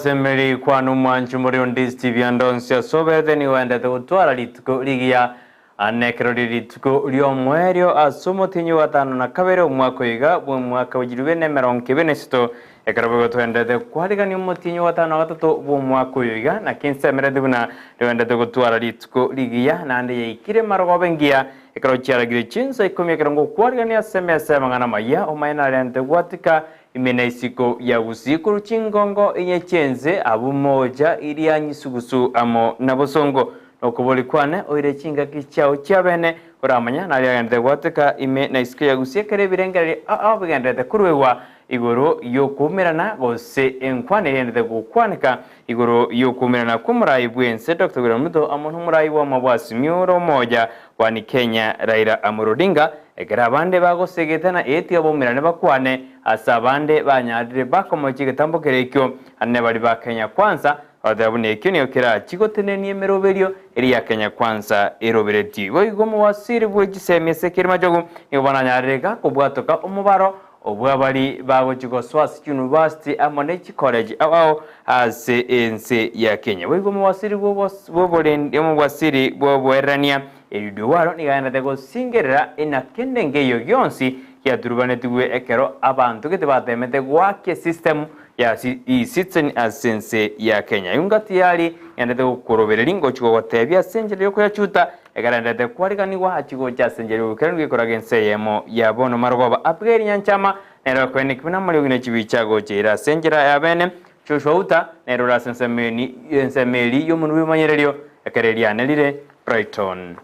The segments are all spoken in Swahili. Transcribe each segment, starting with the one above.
Wasemeri kwa numwanchu muri Ndizi TV andonsia sobete ni wende gutwara rituko ligia anekero rituko lyo mwerio asumotinyu watano na kabere umwaka yiga bwo mwaka w'igirube ne 2026 ekarabe twendete kwarigani umutinyu watano gatatu bwo mwaka yiga na kinse merede buna wende gutwara rituko ligia nande yikire marogobe ngia ekaro cyaragire Chinsa Ikomi ekaro ngo kwarigani asemese mangana maya omayina rende gwatika imena isiko ya Gusii kuruchingongo inyechenze abumoja iri anyisugusu amo nabosongo nokuboli kwane oire chinga kichao cyabene uramanya nali agende gwateka imena isiko ya Gusii kare birengere abagende kuruwa igoro yo kumirana gose enkwane yende gukwanika igoro yo kumirana kumurayi bwense Dr. Guramudo amuntu murayi wa mabwasi myoro moja wani Kenya Raila Amolo Odinga egera abande bagosegetana eti abomirane bakwane asabande banyadire bakomoje gitambo kerekyo anne bari ba Kenya Kwanza badabune ekyo niyo kera kigotene ni emeroberio eri ya Kenya Kwanza erobereti boigomo wasiri bwegisemese kirmajogo niyo bananyarega kubwatoka umubaro obwabali bago Swasi University Amonech College aho ase ense ya Kenya boigomo wasiri bobolende mu wasiri bobwerania eriduwaro nigaenda tego singerera inakende ngeyo yonsi ya turubanetugwe ekero abantu kete batemete gwake system ya citizen asense ya Kenya yungati yali yende koroberera ingochiko gotebya senjere yo kuyachuta egarendete kwariganiwa achigo cha senjere ukerengwe koragense yemo ya bono marogoba apgeri nyanchama nero kwene kibina muri ugine chibichago chira senjera ya bene Auta nero la sensemeli yo munwe manyererio ekereria nelire Brighton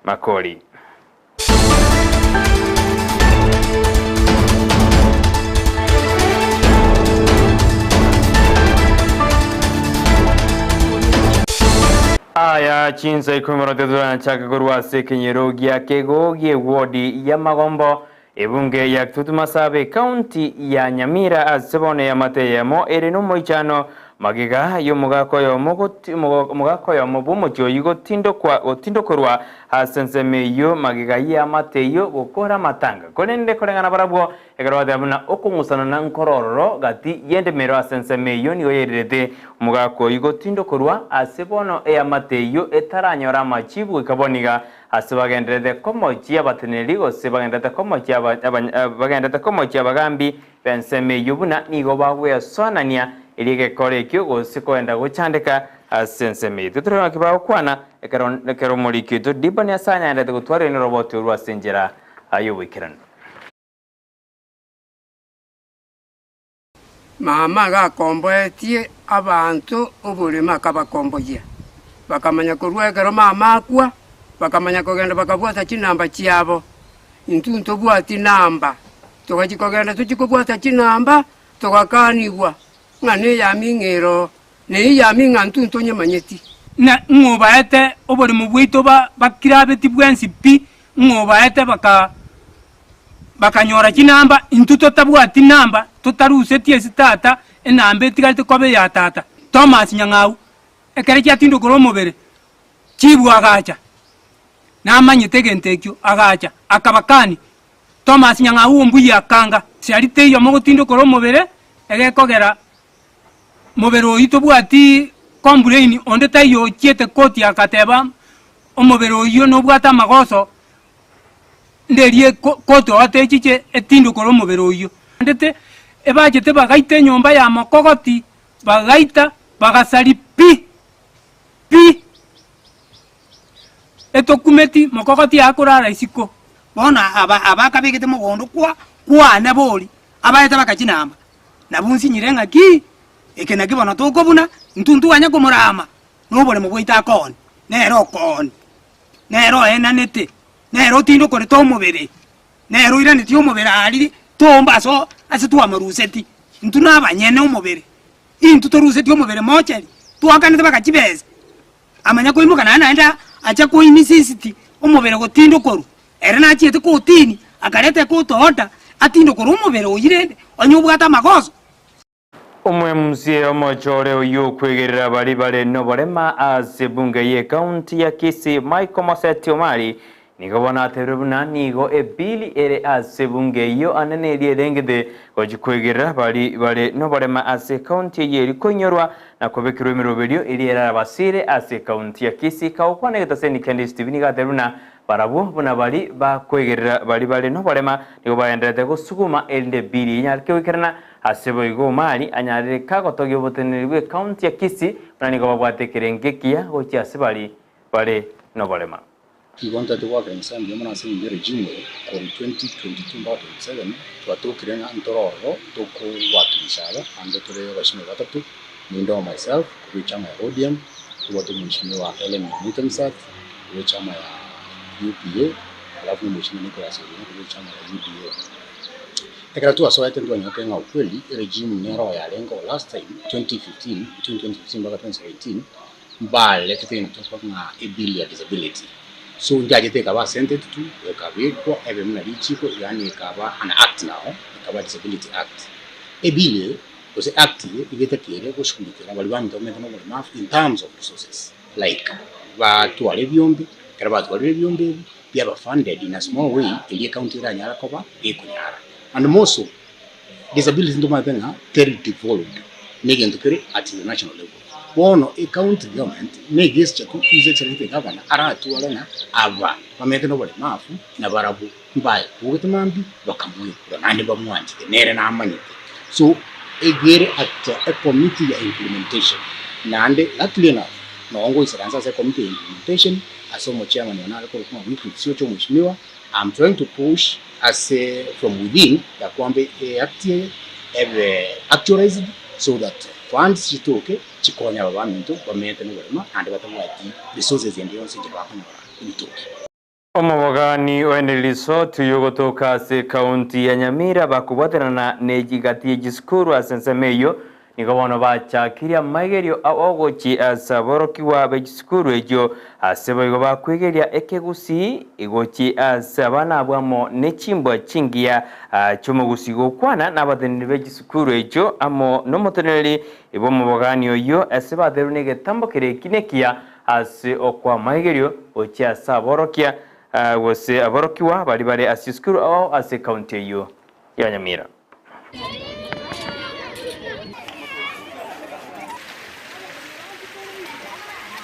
Makori. Aya Chinsa Ikomi na chaka kurwa sekenyero gya kegogie wodi ya Magombo ebunge ya Tutumasabe County ya Nyamira asebone ya mateyemo ereno moichano magiga yo mugakoyo mubumocho yigo tindo korwa hasensemeyo magiga ya mateyo gukora matanga konende korengana barabwo egarwade abuna okungusana na nkororo gati yende mero asensemeyo niyo yerete mugako yigo tindo korwa asebono ya mateyo etaranyora machibu ikaboniga asebagendete komochi abateneri gose bagendete komochi abagambi bensemeyo buna nigo bagwe sonania Elige kore kyo gose koenda guchandika asenseme tutro kibao kwana ekero moliki to dibani asanya enda gutware ni robot urwa senjera ayo wikiran mama ga komboetie abantu obulima kabakomboye bakamanya kurwekero mama akwa bakamanya kogenda bakabwata kinamba kiabo intunto bwati namba tukajikogenda tukikobwata kinamba tukakanibwa ngane ya mingero ne ya mingantu ntonye manyeti na ngobaete obori mubwito bakirabe tibwensi pi ngobaete bakanyora kinamba intuto tabwati namba tutaruse tiesi tata enambe tigalite kobe ya tata Thomas Nyangau ekere kyatindo koromobere kibwa agacha namanye tegentekyo agacha akabakani Thomas Nyangau ombuya akanga sialite yo mogotindo koromobere egekogera mobero ito bwati kombrain onde tayo chiete koti akateba omobero yo no bwata magoso nderie koto atechiche etindo koro mobero yo ndete ebajete bagaite nyomba ya makogoti bagaita bagasali pi etokumeti makogoti akurara isiko bona abakabegete mugondo kwa naboli abayeta bakakinamba nabunsi nyirenga ki ekena kibona tokobuna ntuntu wanya komorama nobole mubwita kon nero enanete nero tindo kore to mubere nero irane ti omubere ali tomba so asitwa maruseti ntuna abanyene omubere intu to ruseti omubere mocheri twakanete bakakibeza amanya ko imuka nanaenda acha ko imisisiti omubere go tindo koru era na chiete ko tini akarete ko toota atindo koru omubere oyirende onyubwata magoso Umwe mzie omochore uyu kwegerera bari noborema azebunge ye county ya Kisii Michael Moseti Omari nikabona aterubuna nigo ebili ere ase bunge iyo anene rierengede gojikwegera bali no barema ase county yeri konyorwa na kobekirwa emiroberio iri era basire ase county ya Kisii kaukwana getaseni Kendi Steven gateruna barabu buna bali bakwegerera bali no barema nigo baenderete gusuguma ende bili inyarke wikerana ase boigo mali anyarire kagotogyo botenirwe county ya Kisii na nigo babwatekerengekia gochi ase bali no barema. We wanted to work in some Yamana in the regime from 2022 to 2027 to Kirena and Toro, Toko Wakinshala, and the Tore Vashinatatu, Mindo myself, which am my Odium, what the Mishima Helen Newtonsat, which am my UPA, Latin Mishima Nicholas, which am my UPA. The Kratu assaulted when you came out really, regime Nero Yalengo last time, 2015, between 2015 and 2017, by letting talk about a billion disability. So njaje tekaba sentenced to ekabeko ebemna lichiko yani ekaba an act now ekaba disability act ebile ose act igete kere kushikulikira bali bamito mento no maf in terms of resources like batu wale byombi kera batu wale byombi byaba funded in a small way ili county ranyara koba ekunyara and also disability ndo matenga very devolved negento kere at the national level. Bono a county government negis chaku His Excellency Governor aratu walena aba bamete no bali mafu na barabu mbaye ugutamambi bakamwe nandi bamwanje nere na amanyite so egere at a committee ya implementation nande actually na naongo isaranza sa committee ya implementation asomo chairman wanalo kwa wiki sio cho mheshimiwa. I'm trying to push as from within ya kwambe actualized so that funds chitoke chikonya babantu bamente no barema and batamwati resources endiyonse jibakanya imitoke omabogani oeneliso tuyogotoka se county ya Nyamira bakubaterana nejigati jiskuru asensemeyo nikobono bachakiria maigerio awogochi asaborokiwa bejiskuru ejo aseboigo bakwegeria ekegusii igochi asabana bwamo nechimbwa chingia chomogusi gokwana nabatenire bejiskuru ejo amo nomoteneri ibomobogani oyo asebatheru getambo kire kinekia ase okwa maigerio ochi asaborokia wose aborokiwa bali asiskuru au ase county yo ya Nyamira.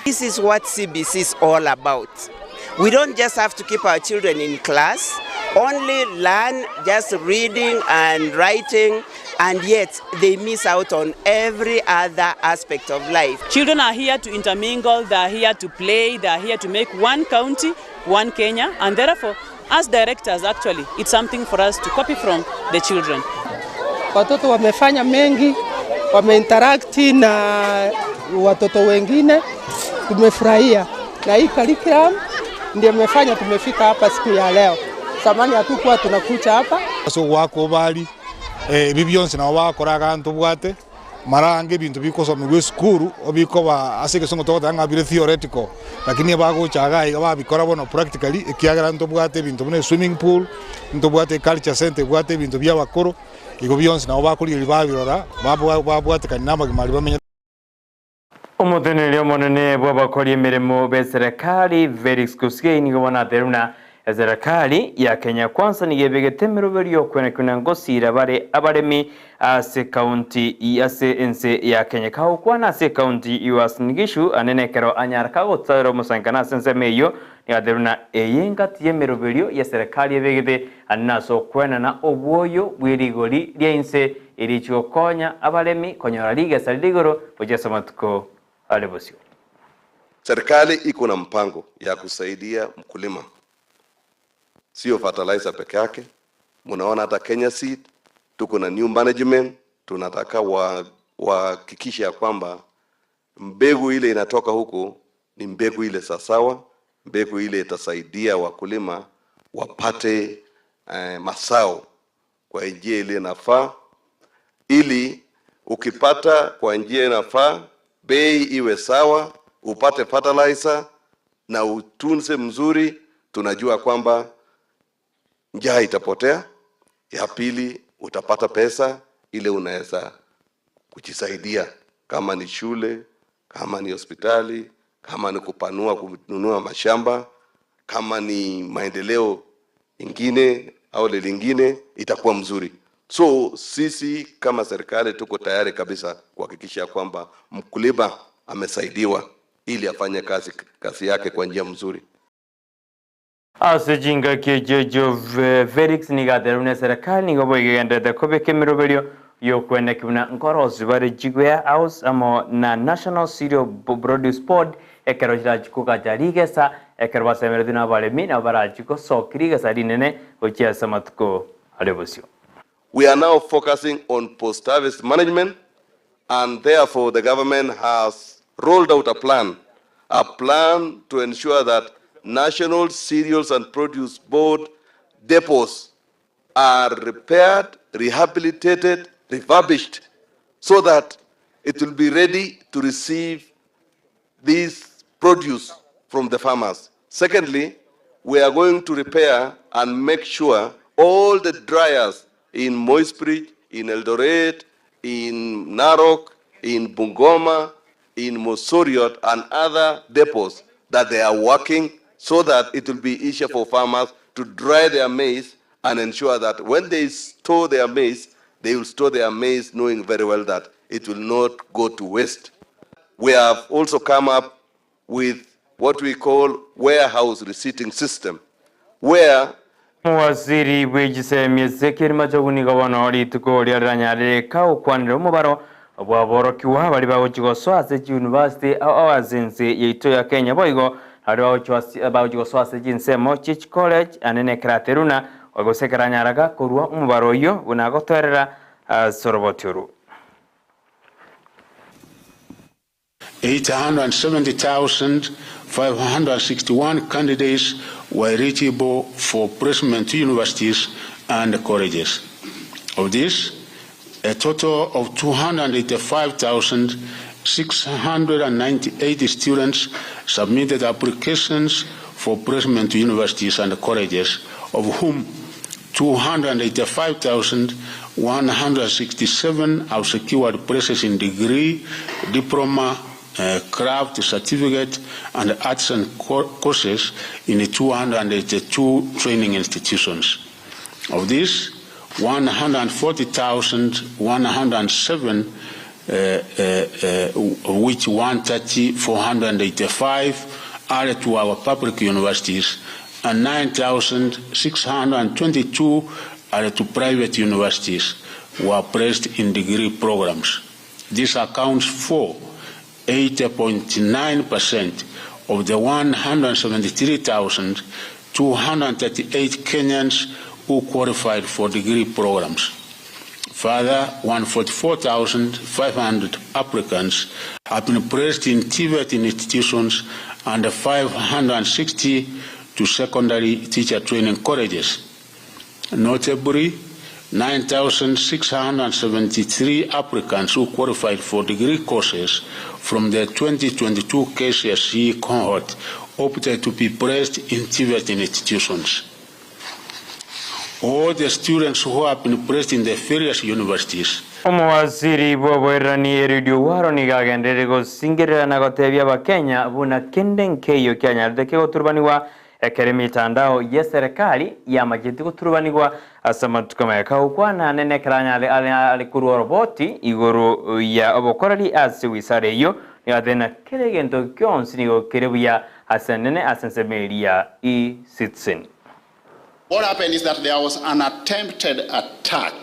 This is what CBC is all about. We don't just have to keep our children in class, only learn just reading and writing, and yet they miss out on every other aspect of life. Children are here to intermingle, they are here to play, they are here to make one county, one Kenya, and therefore, as directors actually, it's something for us to copy from the children. Watoto wamefanya mengi, wameinterakti na watoto wengine, tumefurahia. Na hii curriculum ndio imefanya tumefika hapa siku ya leo. Samani hatukuwa tunakucha hapa. So wako bali bibyonse na wakoraga ntubwate marange bintu bikosomegwe skuru obiko ba asike songo to ngabire theoretical lakini bagochaga iga babikora bono practically ekiagara ntubwate bintu bune swimming pool ntubwate culture center bwate bintu bya bakoro igo byonse na bakuri babirora babwate kanama gimali bamenya omuteneri omonene bw'abakora emirimo b'eserikali Felix Gusii nigobona ateruna eserikali ya Kenya Kwanza nigebegete emiroberio okwenekuna ngosira bare abaremi ase county ase ense ya Kenya kaukwana ase county iwasnigishu anenekero anyarka gotsaro musankana sense meyo nigateruna eyengati y'emiroberio ya serikali ebegete anaso kwena na obwoyo bwirigori lyense irichwo konya abaremi konyora liga saligoro ojesa matuko alebosio. Serikali iko na mpango ya kusaidia mkulima. Sio fertilizer peke yake. Munaona hata Kenya Seed tuko na new management, tunataka hakikisha ya kwamba mbegu ile inatoka huko ni mbegu ile sasawa, mbegu ile itasaidia wakulima wapate masao kwa njia ile inafaa, ili ukipata kwa njia inafaa bei iwe sawa, upate fertilizer na utunze mzuri, tunajua kwamba njaa itapotea. Ya pili, utapata pesa ile unaweza kujisaidia, kama ni shule, kama ni hospitali, kama ni kununua mashamba. kama ni maendeleo ingine au lingine itakuwa mzuri. So sisi kama serikali tuko tayari kabisa kuhakikisha kwamba mkulima amesaidiwa ili afanye kazi yake kwa njia mzuri. Asijinga kijojo Felix nigaterune serikali nigoboigendete kobekemirobelio yokwenda kibuna nkorosi bari jigwea house amo na National Cereal Produce Board ekerojira jikuka jarigesa ekerbasemeredina balemi na barajiko sokirigesa dinene ochiasa matuko alebosio. We are now focusing on post-harvest management, and therefore the government has rolled out a plan to ensure that National Cereals and Produce Board depots are repaired, rehabilitated, refurbished, so that it will be ready to receive this produce from the farmers. Secondly, we are going to repair and make sure all the dryers in Moisbridge, in Eldoret, in Narok, in Bungoma, in Mosoriot, and other depots that they are working so that it will be easier for farmers to dry their maize and ensure that when they store their maize, they will store their maize knowing very well that it will not go to waste. We have also come up with what we call warehouse receipting system, where Waziri wejise miezekiri majoguni gabana orituko liaranyare ka ukwaniro mubaro bwaborokiwa bali bawochigoso ase university awazenze yeito ya Kenya boigo hari bawochigoso ase jinsemo Chich College anene krateruna wagosekeranyaraga kurwa umubaro yo unagotwerera soroboturu 870,561 candidates were eligible for placement to universities and colleges. Of this, a total of 285,698 students submitted applications for placement to universities and colleges, of whom 285,167 have secured places in degree, diploma, craft, certificate, and arts and courses in 282 training institutions. Of this, 140,107, of which 130,485 are to our public universities, and 9,622 are to private universities who are placed in degree programs. This accounts for 80.9% of the 173,238 Kenyans who qualified for degree programs. Further, 144,500 applicants have been placed in TVET institutions and 560 to secondary teacher training colleges. Notably, 9,673 applicants who qualified for degree courses from the 2022 KCSE cohort opted to be placed in TVET institutions. All the students who have been placed in the various universities. Omwaziri bwoberani eridio waro nigagendere gusingirira na gotebya bakenya buna kendenkeyo kyanyarde kegoturbaniwa ekere mitandao ya serikali ya majeti guturubanirwa asamatuka mayaka ukwana nene kranya ali kuru roboti igoro ya obokorali ase wisare yo yadena keregento kyonsi nigo kerebuya asenene asensemelia citizen. What happened is that there was an attempted attack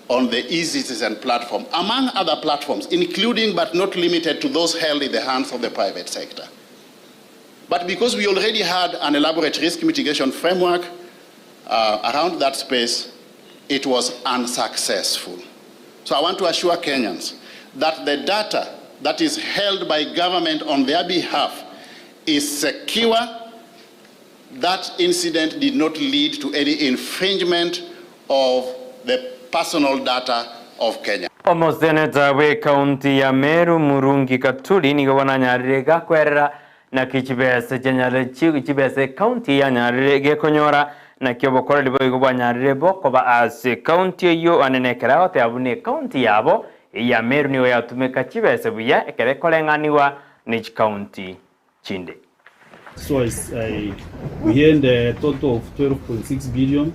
on the e-citizen platform, among other platforms, including but not limited to those held in the hands of the private sector. But because we already had an elaborate risk mitigation framework around that space, it was unsuccessful. So I want to assure Kenyans that the data that is held by government on their behalf is secure. That incident did not lead to any infringement of the personal data of Kenya. Almost Senator we county ya Meru Murungi Katuli ni gwana nyarega kwerera na kichibese jenyale kichibese county ya nyarege konyora na kyobokora libo igwa nyarebo koba as county yo anenekera ote abune county yabo ya Meru niyo yatumeka kibese buya ekere kolenganiwa ni county chinde. So we earned a total of 12.6 billion.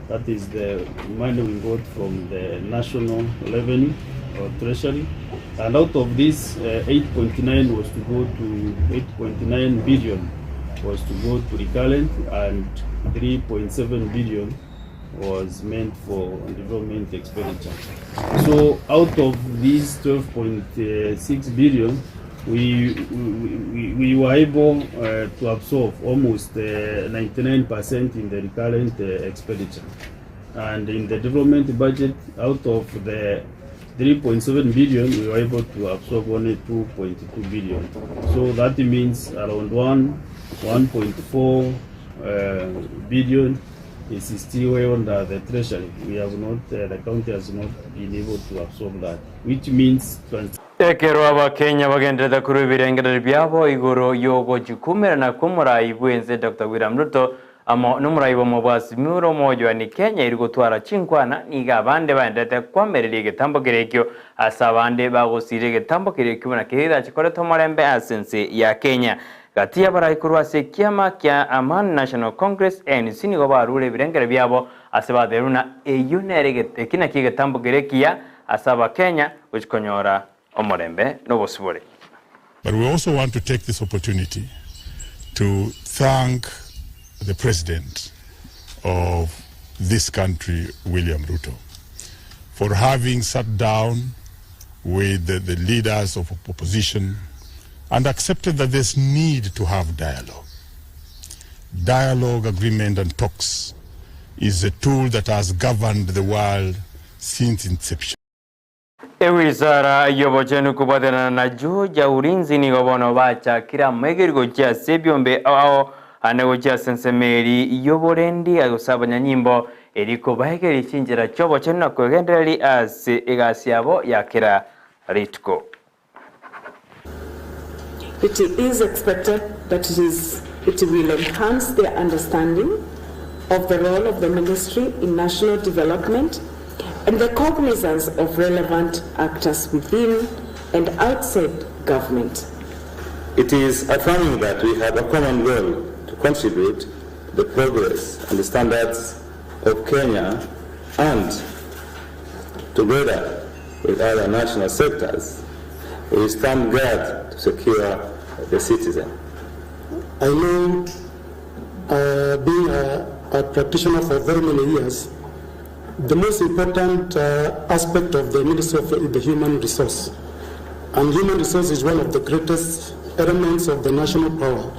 That is the money we got from the national revenue or treasury. And out of this, 8.9 was to go to 8.9 billion was to go to recurrent, and 3.7 billion was meant for development expenditure. So out of these 12.6 billion, we were able to absorb almost 99% in the recurrent expenditure. And in the development budget, out of the 3.7 billion, we were able to absorb only 2.2 billion. So that means around 1.4 billion is still under the treasury. We have not, the county has not been able to absorb that, which means Ekero Abakenya bagendera kuri ibirengero byabo igoro yogo jukumira na kumurayi bwenze Dr. William Ruto amo numurayi bo bwasi muro mojo ni Kenya iri gutwara chinkwana niga bande bandete kwamerera igitambo kirekyo asabande bagosire igitambo kirekyo na kirira chikore tomorembe asense ya Kenya gati y'abarayikurwa se kiama kya Amani National Congress ANC nigo barure ibirengero byabo asabaderuna eyunerege kina kigitambo kirekia asaba Kenya wichkonyora omorembe no bosubore. But we also want to take this opportunity to thank the president of this country, William Ruto, for having sat down with the leaders of opposition and accepted that there's need to have dialogue. Dialogue, agreement, and talks is a tool that has governed the world since inception. Wizara yobojenu kubadana na juu ya ulinzi ni gobono bacha kila megirgo cha sebyombe ao anego cha sensemeri yoborendi agusabanya nyimbo eriko bahegeri chinjira chobo chenna kwegendereri as egasiabo yakira ritko. It is expected that it will enhance their understanding of the role of the ministry in national development and the cognizance of relevant actors within and outside government. It is affirming that we have a common goal to contribute to the progress and the standards of Kenya, and together with other national sectors, we stand guard to secure the citizen. I know, being a practitioner for very many years, the most important aspect of the Ministry of the human resource. And human resource is one of the greatest elements of the national power.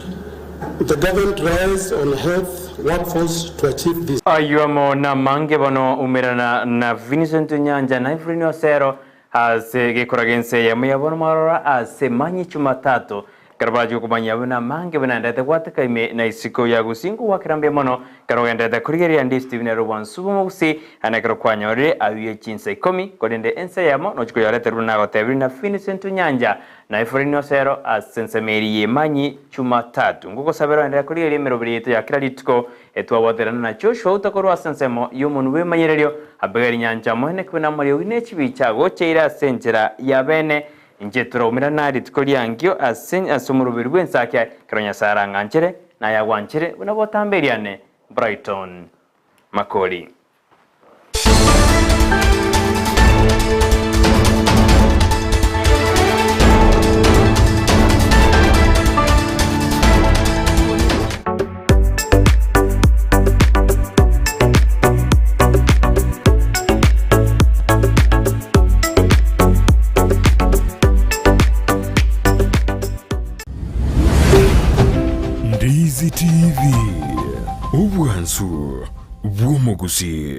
The government relies on health workforce to achieve this. Ayuamo na mange bono umirana na Vincent Nyanja na Ifrinio Sero ase gekuragense ya muyabono marora ase manyi Jumatatu. Karabaju kumanya buna mange buna ndete wataka ime na isiko ya gusingu wakirambe mono karogenda kurigeri andi Steven Rowan Subumusi anakaro kwanyore awiye Chinsa Ikomi kodende ense yamo no chiko yale teruna gotebri na Vincent Nyanja na Ifrinio Sero asensemeri ye manyi Jumatatu nguko sabero ndete kurigeri merobirito ya kila litiko etwa waterana na Joshua utakoro asensemo yumuntu wemanyererio abegeri Nyanja mohene kuna muri winechi bichago cheira senjera ya bene injetro mirana ritkoli angyo asen asumurubiri gwensakya karonya saranganchere na yagwanchere unabotamberiane Brighton Makori. Ndizi TV, ubwansu bw'umugusii.